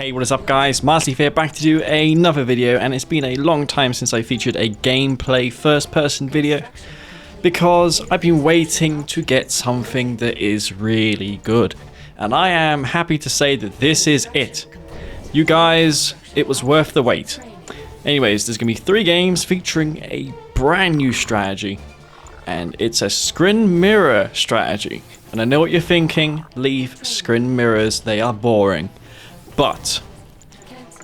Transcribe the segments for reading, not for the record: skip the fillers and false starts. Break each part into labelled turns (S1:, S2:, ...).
S1: Hey, what is up guys? Marcy here, back to do another video, and it's been a long time since I featured a gameplay first person video because I've been waiting to get something that is really good, and I am happy to say that this is it. You guys, it was worth the wait. Anyways, there's gonna be 3 games featuring a brand new strategy, and it's a Scrin mirror strategy. And I know what you're thinking, leave Scrin mirrors, they are boring. But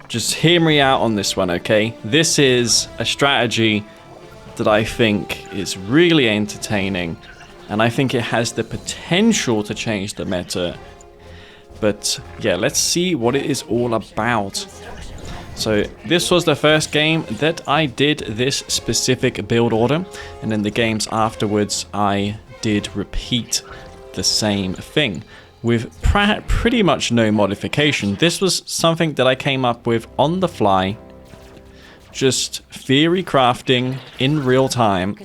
S1: just hear me out on this one, okay? This is a strategy that I think is really entertaining, and I think it has the potential to change the meta. But yeah, let's see what it is all about. So this was the first game that I did this specific build order, and in the games afterwards I did repeat the same thing with pretty much no modification. This was something that I came up with on the fly, just theory crafting in real time.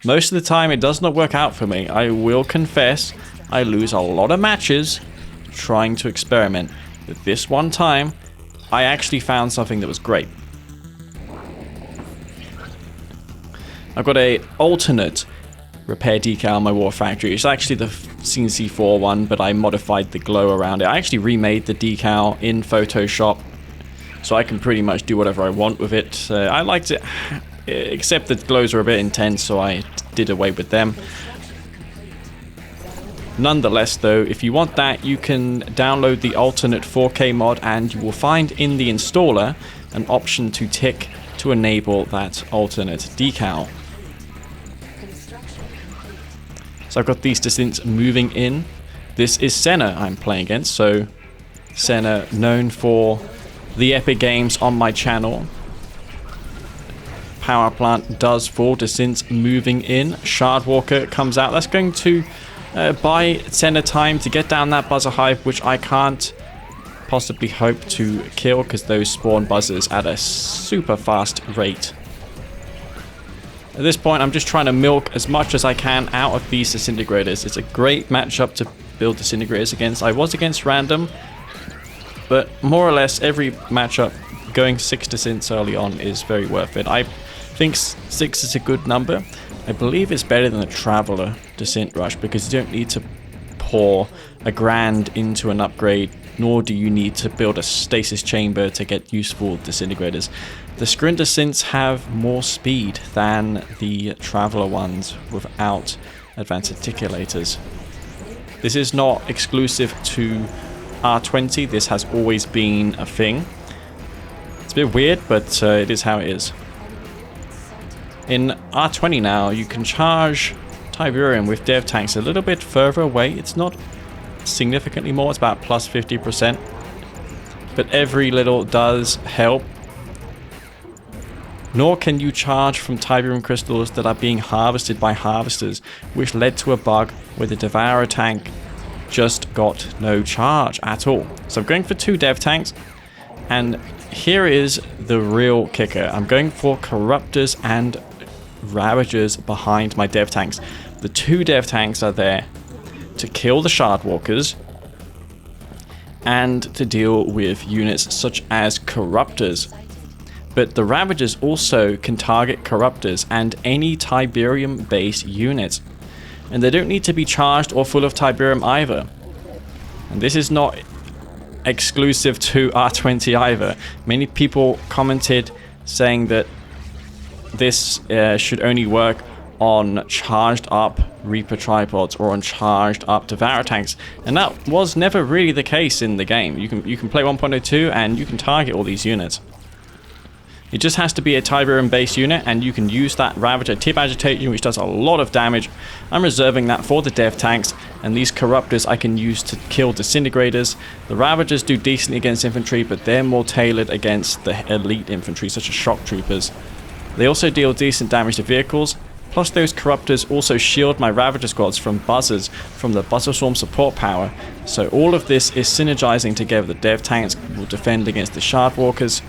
S1: Most of the time it does not work out for me. I will confess, I lose a lot of matches trying to experiment. But this one time, I actually found something that was great. I've got a alternate repair decal on my War Factory. It's actually the C&C3 one, but I modified the glow around it. I actually remade the decal in Photoshop, so I can pretty much do whatever I want with it. I liked it, except that glows are a bit intense, so I did away with them. Nonetheless though, if you want that, you can download the alternate 4K mod, and you will find in the installer an option to tick to enable that alternate decal. So I've got these descents moving in. This is Senna I'm playing against, so Senna known for the epic games on my channel. Power plant does fall, descents moving in. Shardwalker comes out. That's going to buy Senna time to get down that buzzer hive, which I can't possibly hope to kill because those spawn buzzers at a super fast rate. At this point, I'm just trying to milk as much as I can out of these disintegrators. It's a great matchup to build disintegrators against. I was against random, but more or less every matchup going 6 descents early on is very worth it. I think 6 is a good number. I believe it's better than a Traveler descent rush because you don't need to pour a grand into an upgrade, nor do you need to build a stasis chamber to get useful disintegrators. The Scrin descents have more speed than the Traveler ones without advanced articulators. This is not exclusive to R20, this has always been a thing. It's a bit weird, but it is how it is. In R20 now, you can charge Tiberium with dev tanks a little bit further away. It's not significantly more, it's about plus 50%. But every little does help. Nor can you charge from Tiberium crystals that are being harvested by harvesters, which led to a bug where the Devourer tank just got no charge at all. So I'm going for 2 dev tanks, and here is the real kicker. I'm going for Corruptors and Ravagers behind my dev tanks. The 2 dev tanks are there to kill the Shardwalkers and to deal with units such as Corruptors. But the Ravagers also can target Corruptors and any Tiberium based units, and they don't need to be charged or full of Tiberium either. And this is not exclusive to R20 either. Many people commented saying that this should only work on charged up Reaper tripods or on charged up Devourer tanks, and that was never really the case in the game. You can play 1.02 and you can target all these units. It just has to be a Tiberium based unit, and you can use that Ravager tip agitation, which does a lot of damage. I'm reserving that for the dev tanks, and these Corruptors I can use to kill disintegrators. The Ravagers do decently against infantry, but they're more tailored against the elite infantry such as shock troopers. They also deal decent damage to vehicles, plus those Corruptors also shield my Ravager squads from buzzers from the Buzzer Swarm support power. So all of this is synergizing together. The dev tanks will defend against the Shardwalkers.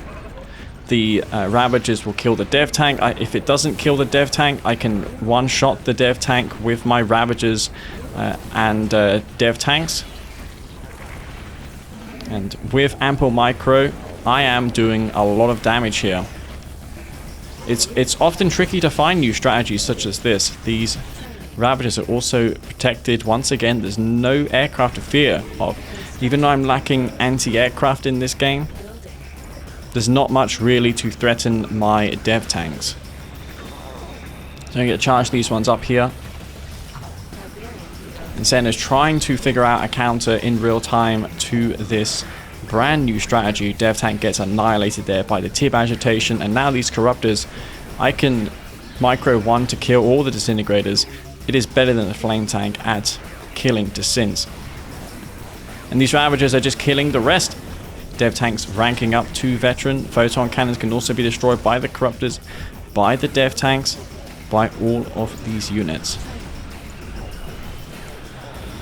S1: The Ravagers will kill the dev tank. If it doesn't kill the dev tank, I can one-shot the dev tank with my Ravagers and dev tanks. And with ample micro, I am doing a lot of damage here. It's often tricky to find new strategies such as this. These Ravagers are also protected. Once again, there's no aircraft to fear of. Even though I'm lacking anti-aircraft in this game, there's not much really to threaten my dev tanks. So I'm going to charge these ones up here. And Senna's trying to figure out a counter in real time to this brand new strategy. Dev tank gets annihilated there by the tib agitation, and now these corruptors, I can micro one to kill all the disintegrators. It is better than the flame tank at killing desynths. And these Ravagers are just killing the rest. Dev tanks ranking up to veteran. Photon cannons can also be destroyed by the corruptors, by the dev tanks, by all of these units.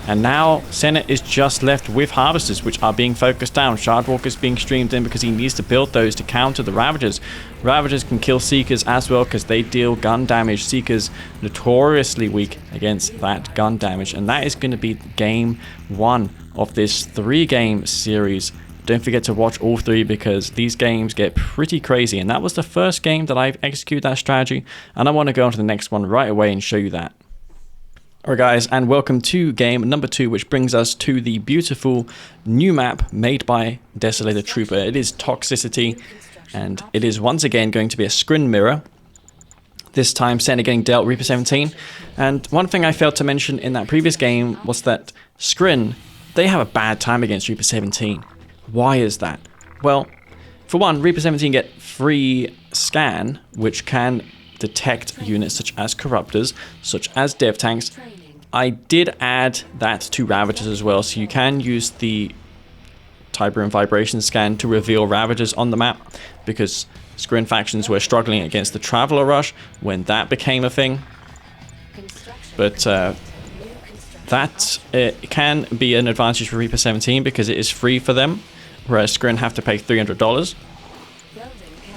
S1: And now Senna is just left with Harvesters, which are being focused down. Shardwalker's being streamed in because he needs to build those to counter the Ravagers. Ravagers can kill Seekers as well because they deal gun damage. Seekers notoriously weak against that gun damage. And that is going to be game 1 of this 3-game series. Don't forget to watch all 3 because these games get pretty crazy. And that was the first game that I've executed that strategy. And I want to go on to the next one right away and show you that. Alright guys, and welcome to game number 2, which brings us to the beautiful new map made by Desolator Trooper. It is Toxicity, and it is once again going to be a Scrin mirror. This time Senna getting dealt Reaper 17. And one thing I failed to mention in that previous game was that Scrin, they have a bad time against Reaper 17. Why is that? Well, for one, Reaper 17 get free scan, which can detect units such as corruptors, such as dev tanks. I did add that to Ravagers as well, so you can use the Tiberium Vibration Scan to reveal Ravagers on the map, because Scrin factions were struggling against the Traveler Rush when that became a thing. But that can be an advantage for Reaper 17 because it is free for them, whereas Scrin have to pay $300.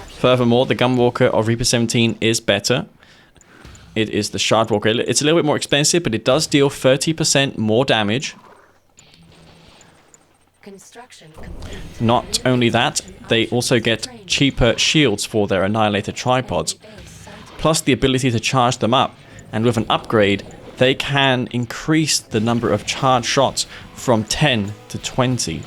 S1: Furthermore, the Gunwalker of Reaper 17 is better. It is the Shardwalker. It's a little bit more expensive, but it does deal 30% more damage. Not only that, they also get cheaper shields for their Annihilator tripods, plus the ability to charge them up. And with an upgrade, they can increase the number of charged shots from 10 to 20.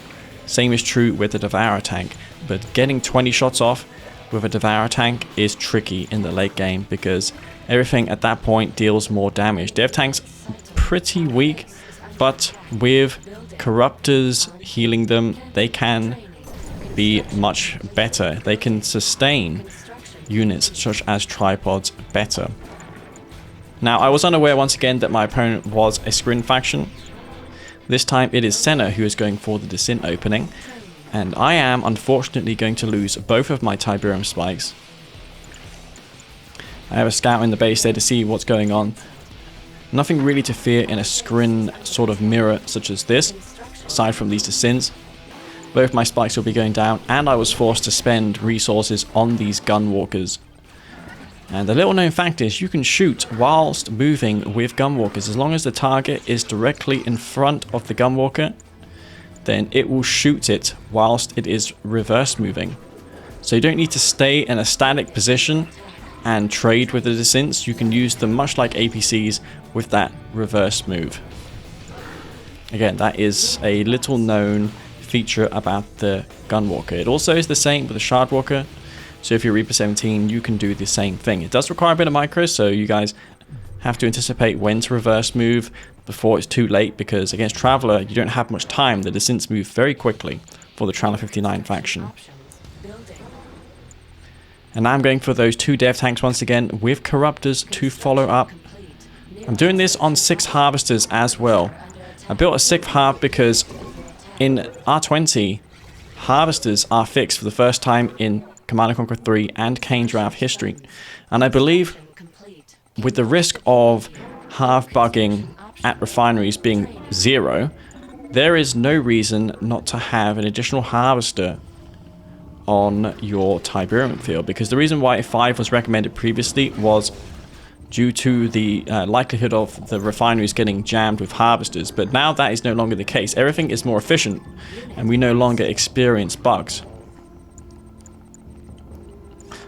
S1: Same is true with the Devourer tank, but getting 20 shots off with a Devourer tank is tricky in the late game because everything at that point deals more damage. Dev tanks pretty weak, but with corruptors healing them, they can be much better. They can sustain units such as tripods better. Now, I was unaware once again that my opponent was a Scrin faction. This time it is Senna who is going for the Descent opening. And I am, unfortunately, going to lose both of my Tiberium spikes. I have a scout in the base there to see what's going on. Nothing really to fear in a Scrin sort of mirror such as this, aside from these descents. Both my spikes will be going down, and I was forced to spend resources on these Gunwalkers. And the little known fact is you can shoot whilst moving with Gunwalkers. As long as the target is directly in front of the Gunwalker, then it will shoot it whilst it is reverse moving. So you don't need to stay in a static position and trade with the descents. You can use them much like APCs with that reverse move. Again, that is a little known feature about the Gunwalker. It also is the same with the Shardwalker. So if you're Reaper 17, you can do the same thing. It does require a bit of micro, so you guys have to anticipate when to reverse move before it's too late, because against Traveler, you don't have much time. The descents move very quickly for the Traveler 59 faction. And now I'm going for those 2 dev tanks once again with Corruptors to follow up. I'm doing this on 6 Harvesters as well. I built a 6th Harv because in R20, Harvesters are fixed for the first time in Command & Conquer 3 and Kane draft history. And I believe with the risk of Harv bugging at refineries being 0, there is no reason not to have an additional Harvester on your Tiberium field, because the reason why 5 was recommended previously was due to the likelihood of the refineries getting jammed with harvesters. But now that is no longer the case. Everything is more efficient, and we no longer experience bugs.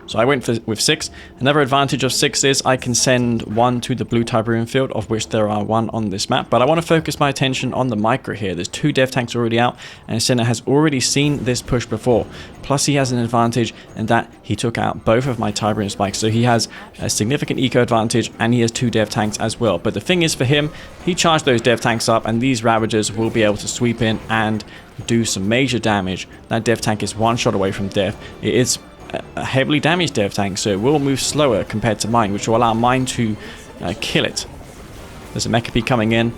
S1: So I went with 6. Another advantage of 6 is I can send 1 to the blue Tiberium field, of which there are 1 on this map. But I want to focus my attention on the micro here. There's 2 dev tanks already out, and Sinner has already seen this push before. Plus he has an advantage in that he took out both of my Tiberium spikes. So he has a significant eco advantage, and he has 2 dev tanks as well. But the thing is, for him, he charged those dev tanks up, and these Ravagers will be able to sweep in and do some major damage. That dev tank is 1 shot away from death. It is a heavily damaged dev tank, so it will move slower compared to mine, which will allow mine to kill it. There's a Mecha coming in.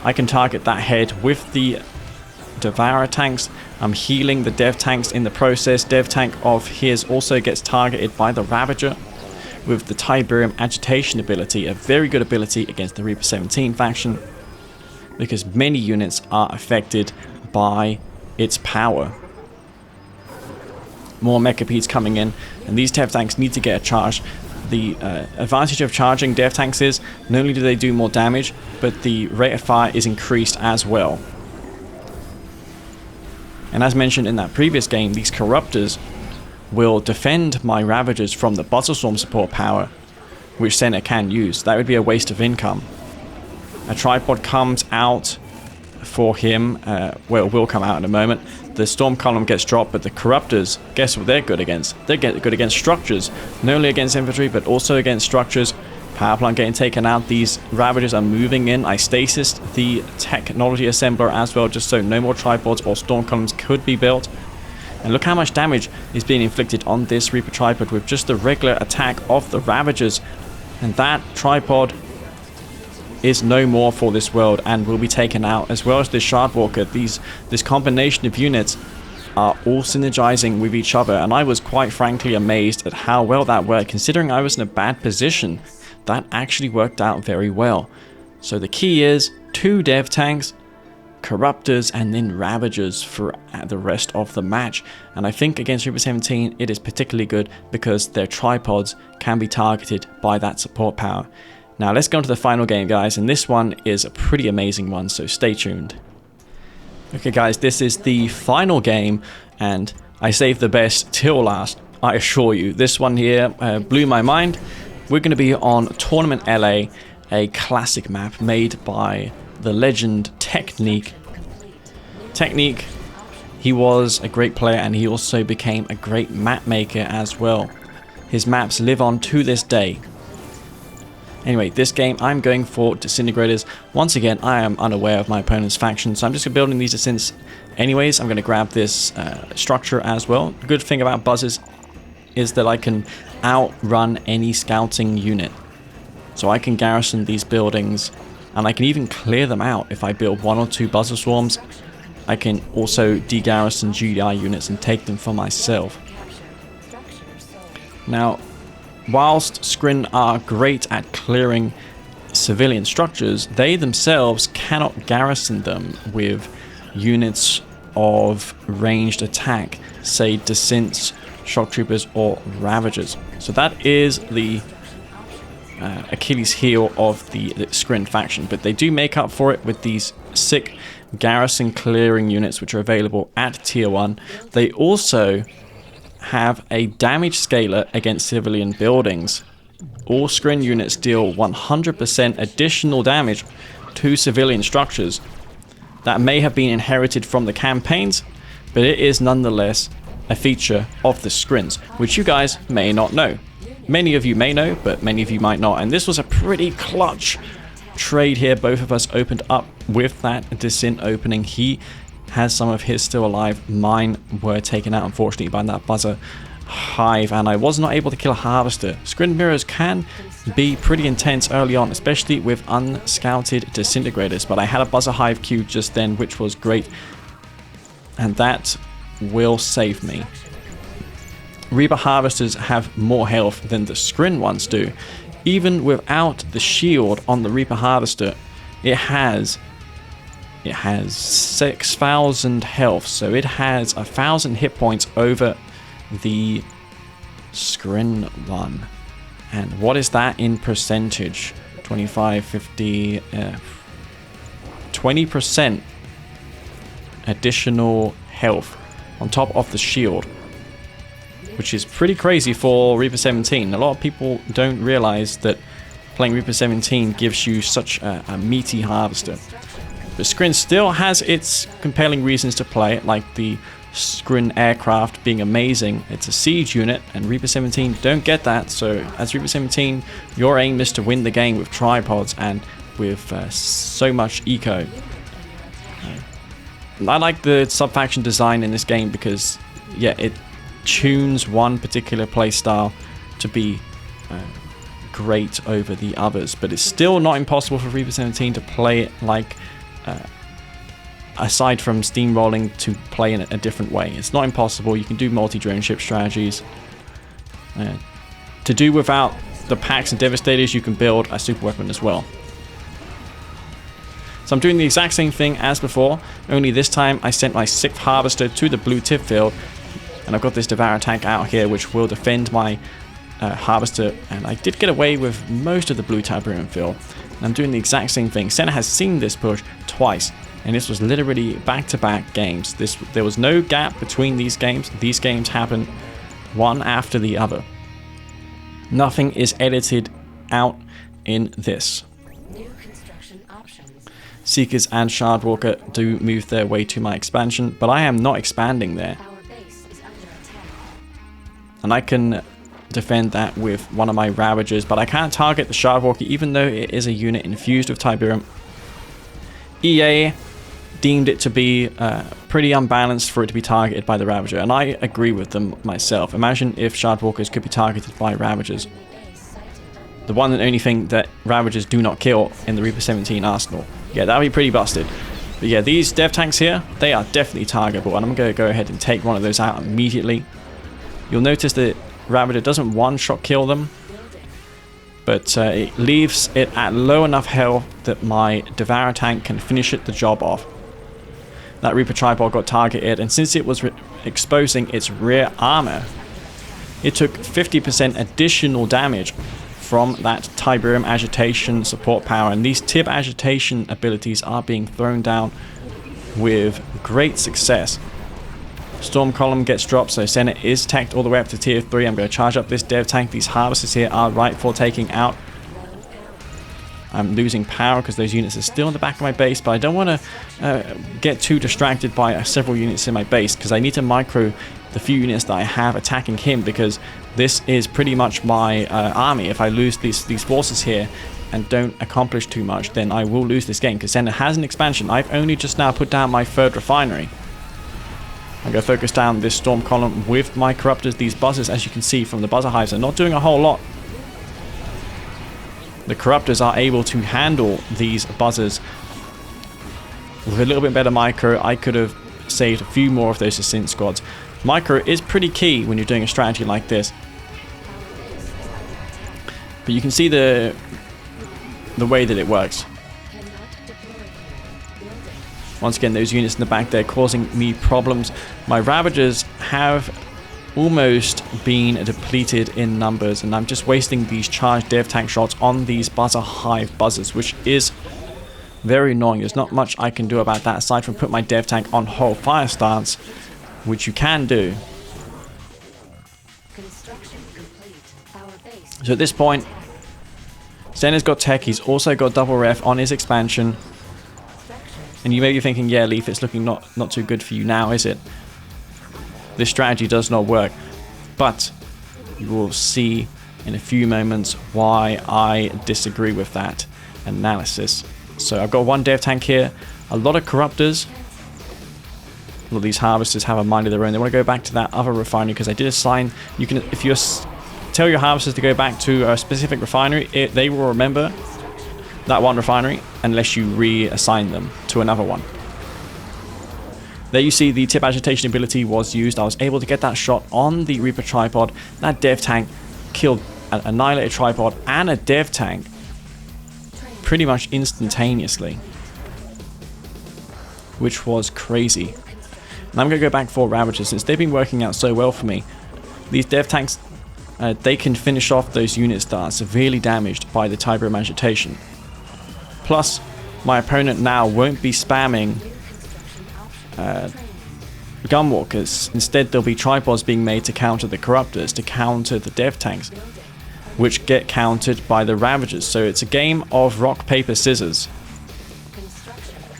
S1: I can target that head with the Devourer tanks. I'm healing the dev tanks in the process. Dev tank of his also gets targeted by the Ravager with the Tiberium Agitation ability, a very good ability against the Reaper 17 faction, because many units are affected by its power. More Mecha coming in, and these dev tanks need to get a charge. The advantage of charging dev tanks is not only do they do more damage, but the rate of fire is increased as well. And as mentioned in that previous game, these Corruptors will defend my Ravagers from the Buzzlestorm support power, which Senna can use. That would be a waste of income. A tripod comes out for him, well, it will come out in a moment. The Storm Column gets dropped, but the Corruptors, guess what they're good against? They're good against structures. Not only against infantry, but also against structures. Power plant getting taken out. These Ravagers are moving in. I stasised the technology assembler as well, just so no more tripods or Storm Columns could be built. And look how much damage is being inflicted on this Reaper tripod with just the regular attack of the Ravagers. And that tripod is no more for this world and will be taken out, as well as the Shardwalker. This combination of units are all synergizing with each other, and I was quite frankly amazed at how well that worked. Considering I was in a bad position, that actually worked out very well. So the key is 2 dev tanks, Corruptors, and then Ravagers for the rest of the match. And I think against Reaper 17 it is particularly good because their tripods can be targeted by that support power. Now let's go on to the final game, guys, and this one is a pretty amazing one, so stay tuned. Okay guys, this is the final game, and I saved the best till last, I assure you. This one here blew my mind. We're going to be on Tournament LA, a classic map made by the legend Technique. Technique, he was a great player, and he also became a great map maker as well. His maps live on to this day. Anyway, this game I'm going for Disintegrators. Once again, I am unaware of my opponent's faction, so I'm just building these Disins anyways. I'm going to grab this structure as well. The good thing about buzzers is that I can outrun any scouting unit. So I can garrison these buildings, and I can even clear them out if I build 1 or 2 buzzer swarms. I can also de-garrison GDI units and take them for myself. Now, whilst Scrin are great at clearing civilian structures, they themselves cannot garrison them with units of ranged attack, say Descents, Shock Troopers, or Ravagers. So that is the Achilles heel of the Scrin faction, but they do make up for it with these sick garrison clearing units which are available at tier 1. They also have a damage scaler against civilian buildings. All Scrin units deal 100% additional damage to civilian structures. That may have been inherited from the campaigns, but it is nonetheless a feature of the Scrins, which you guys may not know. Many of you may know, but many of you might not. And this was a pretty clutch trade here. Both of us opened up with that Descent opening. He has some of his still alive. Mine were taken out, unfortunately, by that Buzzer Hive, and I was not able to kill a Harvester. Scrin mirrors can be pretty intense early on, especially with unscouted Disintegrators, but I had a Buzzer Hive queue just then, which was great, and that will save me. Reaper Harvesters have more health than the Scrin ones do. Even without the shield on the Reaper Harvester, it has 6,000 health, so it has 1,000 hit points over the Scrin one. And what is that in percentage? 25, 50, 20% additional health on top of the shield, which is pretty crazy for Reaper 17. A lot of people don't realize that playing Reaper 17 gives you such a meaty harvester. But Scrin still has its compelling reasons to play it, like the Scrin aircraft being amazing. It's a siege unit, and Reaper 17 don't get that. So as Reaper 17, your aim is to win the game with tripods and with so much eco. I like the sub-faction design in this game because, yeah, it tunes one particular playstyle to be great over the others. But it's still not impossible for Reaper 17 to play it like, aside from steamrolling, to play in a different way. It's not impossible. You can do multi-drone ship strategies. To do without the packs and devastators, you can build a super weapon as well. So I'm doing the exact same thing as before, only this time I sent my 6th harvester to the blue tip field, and I've got this Devourer tank out here which will defend my harvester, and I did get away with most of the blue Tiberium field. And I'm doing the exact same thing. Senna has seen this push twice, and this was literally back-to-back games. There was no gap between these games. These games happened one after the other. Nothing is edited out in this. Seekers and Shardwalker do move their way to my expansion, but I am not expanding there. And I can defend that with one of my Ravagers, but I can't target the Shardwalker even though it is a unit infused with Tiberium. EA deemed it to be pretty unbalanced for it to be targeted by the Ravager, and I agree with them myself. Imagine if Shardwalkers could be targeted by Ravagers. The one and only thing that Ravagers do not kill in the Reaper 17 arsenal. Yeah, that would be pretty busted. But yeah, these dev tanks here, they are definitely targetable, and I'm going to go ahead and take one of those out immediately. You'll notice that Ravager doesn't one-shot kill them, but it leaves it at low enough health that my Devourer tank can finish the job off. That Reaper tripod got targeted, and since it was exposing its rear armor, it took 50% additional damage from that Tiberium agitation support power, and these tib agitation abilities are being thrown down with great success. Storm column gets dropped, so Senna is tacked all the way up to tier 3. I'm going to charge up this dev tank. These harvesters here are right for taking out. I'm losing power because those units are still in the back of my base, but I don't want to get too distracted by several units in my base, because I need to micro the few units that I have attacking him, because this is pretty much my army. If I lose these forces here and don't accomplish too much, then I will lose this game, because Senna has an expansion. I've only just now put down my 3rd refinery. I'm going to focus down this storm column with my corruptors. These buzzers, as you can see from the buzzer hives, are not doing a whole lot. The corruptors are able to handle these buzzers with a little bit better micro. I could have saved a few more of those ascent squads. Micro is pretty key when you're doing a strategy like this. But you can see the way that it works. Once again, those units in the back there causing me problems. My Ravagers have almost been depleted in numbers, and I'm just wasting these charged dev tank shots on these buzzer hive buzzers, which is very annoying. There's not much I can do about that aside from put my dev tank on hold fire stance, which you can do. So at this point, Senna's got tech. He's also got double ref on his expansion. And you may be thinking, yeah, Leaf, it's looking not too good for you now, is it? This strategy does not work. But you will see in a few moments why I disagree with that analysis. So I've got one dev tank here, a lot of corruptors. A lot of these harvesters have a mind of their own. They want to go back to that other refinery, because I did assign, you can, if you tell your harvesters to go back to a specific refinery, they will remember that one refinery unless you reassign them to another one. There you see the tip agitation ability was used. I was able to get that shot on the Reaper tripod. That dev tank killed an annihilated tripod and a dev tank pretty much instantaneously, which was crazy. And I'm going to go back for Ravagers since they've been working out so well for me. These dev tanks they can finish off those units that are severely damaged by the Tiberium Agitation. Plus, my opponent now won't be spamming Gunwalkers. Instead, there'll be tripods being made to counter the Corruptors, to counter the Dev Tanks, which get countered by the Ravagers. So it's a game of rock, paper, scissors.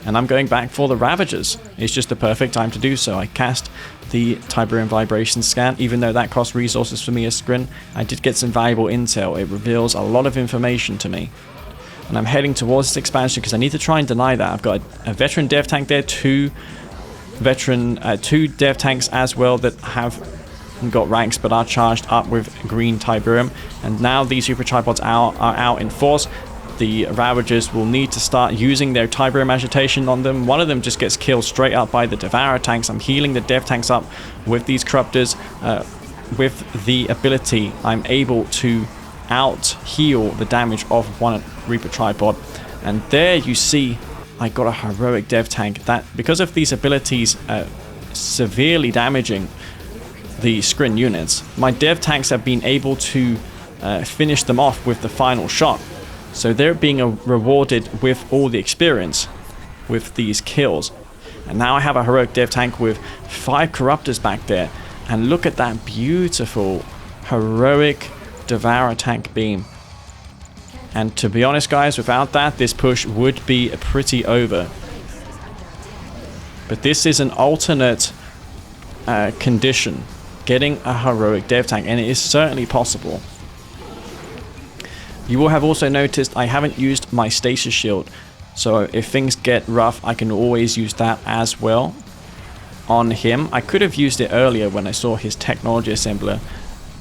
S1: And I'm going back for the Ravagers. It's just the perfect time to do so. I cast the Tiberium Vibration Scan, even though that cost resources for me as Scrin. I did get some valuable intel. It reveals a lot of information to me. And I'm heading towards this expansion because I need to try and deny that. I've got a veteran dev tank there, two dev tanks as well that have got ranks but are charged up with green Tiberium. And now these super tripods are out in force. The Ravagers will need to start using their Tiberium Agitation on them. One of them just gets killed straight up by the Devourer tanks. I'm healing the dev tanks up with these Corruptors. With the ability, I'm able to out-heal the damage of one Reaper tripod. And there you see I got a heroic dev tank that, because of these abilities severely damaging the Scrin units, my dev tanks have been able to finish them off with the final shot. So they're being rewarded with all the experience with these kills. And now I have a heroic dev tank with 5 Corruptors back there. And look at that beautiful heroic Devourer tank beam. And to be honest guys, without that, this push would be pretty over. But this is an alternate condition, getting a heroic dev tank, and it is certainly possible. You will have also noticed I haven't used my stasis shield, so if things get rough I can always use that as well on him. I could have used it earlier when I saw his technology assembler.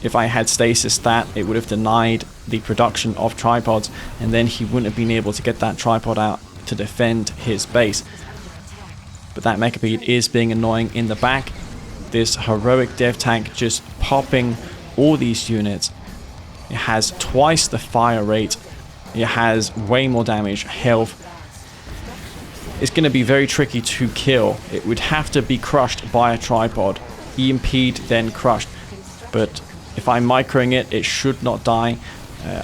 S1: If I had stasis that, it would have denied the production of tripods, and then he wouldn't have been able to get that tripod out to defend his base. But that Mecha Bead is being annoying in the back. This heroic dev tank just popping all these units. It has twice the fire rate. It has way more damage, health. It's going to be very tricky to kill. It would have to be crushed by a tripod. EMP'd, then crushed. But if I'm microing it, it should not die.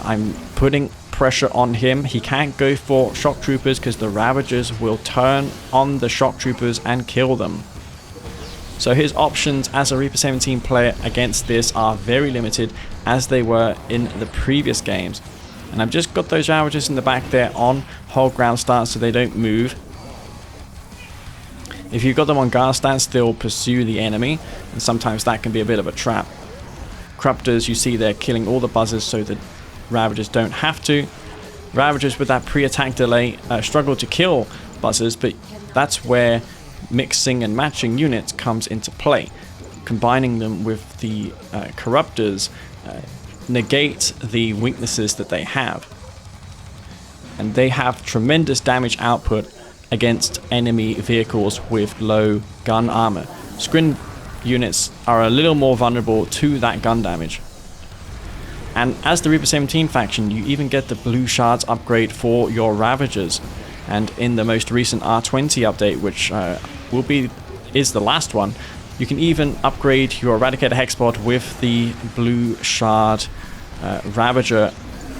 S1: I'm putting pressure on him. He can't go for shock troopers because the Ravagers will turn on the shock troopers and kill them. So his options as a Reaper 17 player against this are very limited, as they were in the previous games. And I've just got those Ravagers in the back there on hold ground stance so they don't move. If you've got them on guard stance, they'll pursue the enemy, and sometimes that can be a bit of a trap. Corruptors, you see they're killing all the buzzers so the Ravagers don't have to. Ravagers with that pre-attack delay struggle to kill buzzers, but that's where mixing and matching units comes into play. Combining them with the Corruptors negate the weaknesses that they have. And they have tremendous damage output against enemy vehicles with low gun armor. Scrin units are a little more vulnerable to that gun damage. And as the Reaper 17 faction, you even get the blue shards upgrade for your Ravagers. And in the most recent R20 update, which is the last one, you can even upgrade your Eradicator Hexpod with the blue shard Ravager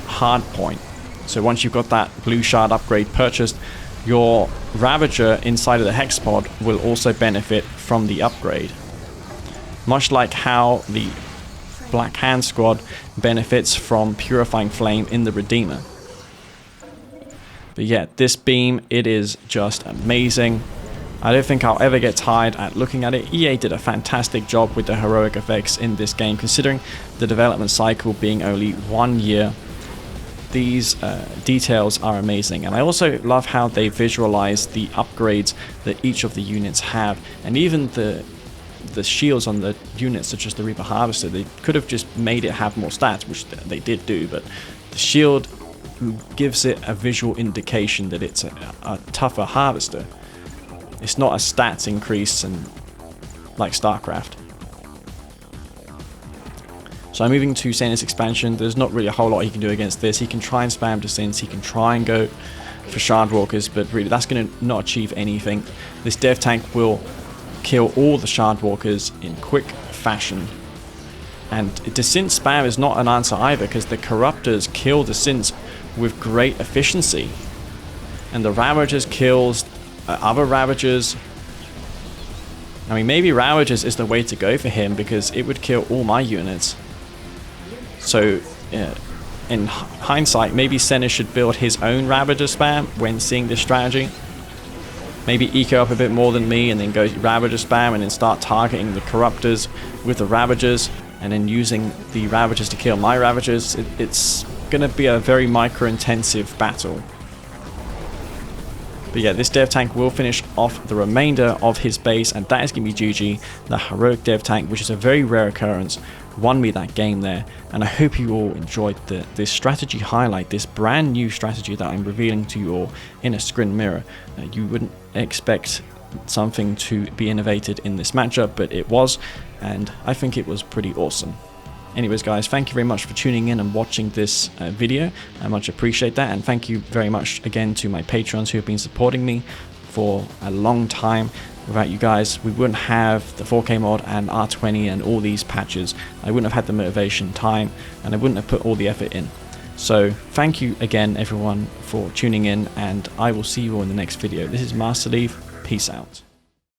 S1: hardpoint. So once you've got that blue shard upgrade purchased, your Ravager inside of the Hexpod will also benefit from the upgrade. Much like how the Black Hand Squad benefits from Purifying Flame in the Redeemer. But yeah, this beam, it is just amazing. I don't think I'll ever get tired at looking at it. EA did a fantastic job with the heroic effects in this game, considering the development cycle being only 1 year. These details are amazing, and I also love how they visualize the upgrades that each of the units have, and even the shields on the units, such as the Reaper Harvester. They could have just made it have more stats, which they did do, but the shield gives it a visual indication that it's a tougher Harvester. It's not a stats increase and like StarCraft. So I'm moving to Sanus expansion. There's not really a whole lot he can do against this. He can try and spam Descents, he can try and go for Shardwalkers, but really that's going to not achieve anything. This dev tank will kill all the Shardwalkers in quick fashion. And Desint spam is not an answer either, because the Corruptors kill Desint with great efficiency. And the Ravagers kills other Ravagers. I mean, maybe Ravagers is the way to go for him, because it would kill all my units. So, in hindsight, maybe Senna should build his own Ravager spam when seeing this strategy. Maybe eco up a bit more than me and then go Ravager spam and then start targeting the Corruptors with the Ravagers and then using the Ravagers to kill my Ravagers. It's going to be a very micro-intensive battle. But yeah, this dev tank will finish off the remainder of his base, and that is going to be GG. The heroic dev tank, which is a very rare occurrence, won me that game there. And I hope you all enjoyed this strategy highlight, this brand new strategy that I'm revealing to you all in a Scrin mirror. You wouldn't expect something to be innovated in this matchup, but it was, and I think it was pretty awesome. Anyways guys, thank you very much for tuning in and watching this video. I much appreciate that, and thank you very much again to my patrons who have been supporting me for a long time. Without you guys, we wouldn't have the 4K mod and R20 and all these patches. I wouldn't have had the motivation, time, and I wouldn't have put all the effort in. So thank you again everyone for tuning in, and I will see you all in the next video. This is Master Leaf. Peace out.